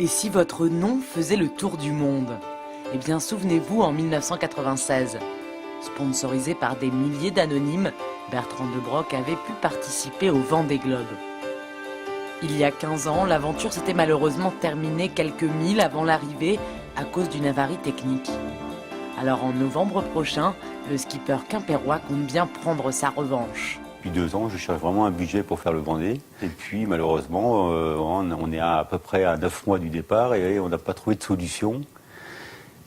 Et si votre nom faisait le tour du monde? Eh bien, souvenez-vous, en 1996, sponsorisé par des milliers d'anonymes, Bertrand de Brock avait pu participer au Vendée Globe. Il y a 15 ans, l'aventure s'était malheureusement terminée quelques milles avant l'arrivée à cause d'une avarie technique. Alors en novembre prochain, le skipper quimpérois compte bien prendre sa revanche. Depuis 2 ans, je cherche vraiment un budget pour faire le Vendée. Et puis malheureusement, on est à peu près à 9 mois du départ et on n'a pas trouvé de solution.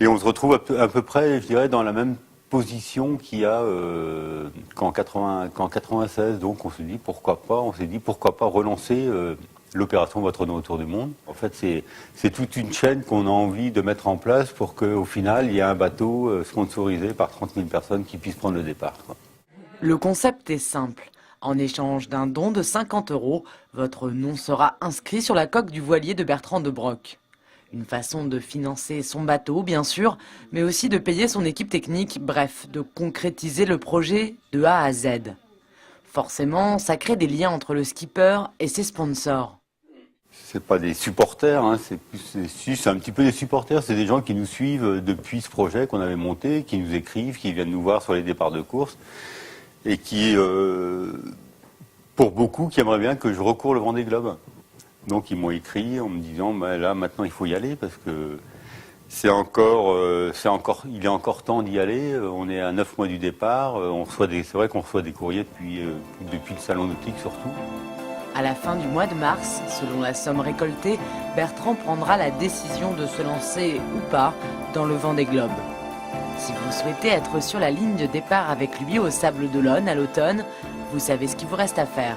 Et on se retrouve à peu près, je dirais, dans la même position qu'il y a qu'en 96. Donc on s'est dit pourquoi pas relancer l'opération Votre nom autour du monde. En fait, c'est toute une chaîne qu'on a envie de mettre en place pour qu'au final, il y ait un bateau sponsorisé par 30 000 personnes qui puissent prendre le départ, quoi. Le concept est simple. En échange d'un don de 50 €, votre nom sera inscrit sur la coque du voilier de Bertrand de Brock. Une façon de financer son bateau, bien sûr, mais aussi de payer son équipe technique, bref, de concrétiser le projet de A à Z. Forcément, ça crée des liens entre le skipper et ses sponsors. C'est pas des supporters, hein, c'est un petit peu des supporters, c'est des gens qui nous suivent depuis ce projet qu'on avait monté, qui nous écrivent, qui viennent nous voir sur les départs de course et qui, pour beaucoup, qui aimeraient bien que je recours le Vendée Globe. Donc ils m'ont écrit en me disant bah, là maintenant il faut y aller parce que il est encore temps d'y aller. On est à 9 mois du départ. C'est vrai qu'on reçoit des courriers depuis le salon nautique surtout. À la fin du mois de mars, selon la somme récoltée, Bertrand prendra la décision de se lancer ou pas dans le Vendée Globe. Si vous souhaitez être sur la ligne de départ avec lui au Sable d'Olonne à l'automne, vous savez ce qu'il vous reste à faire.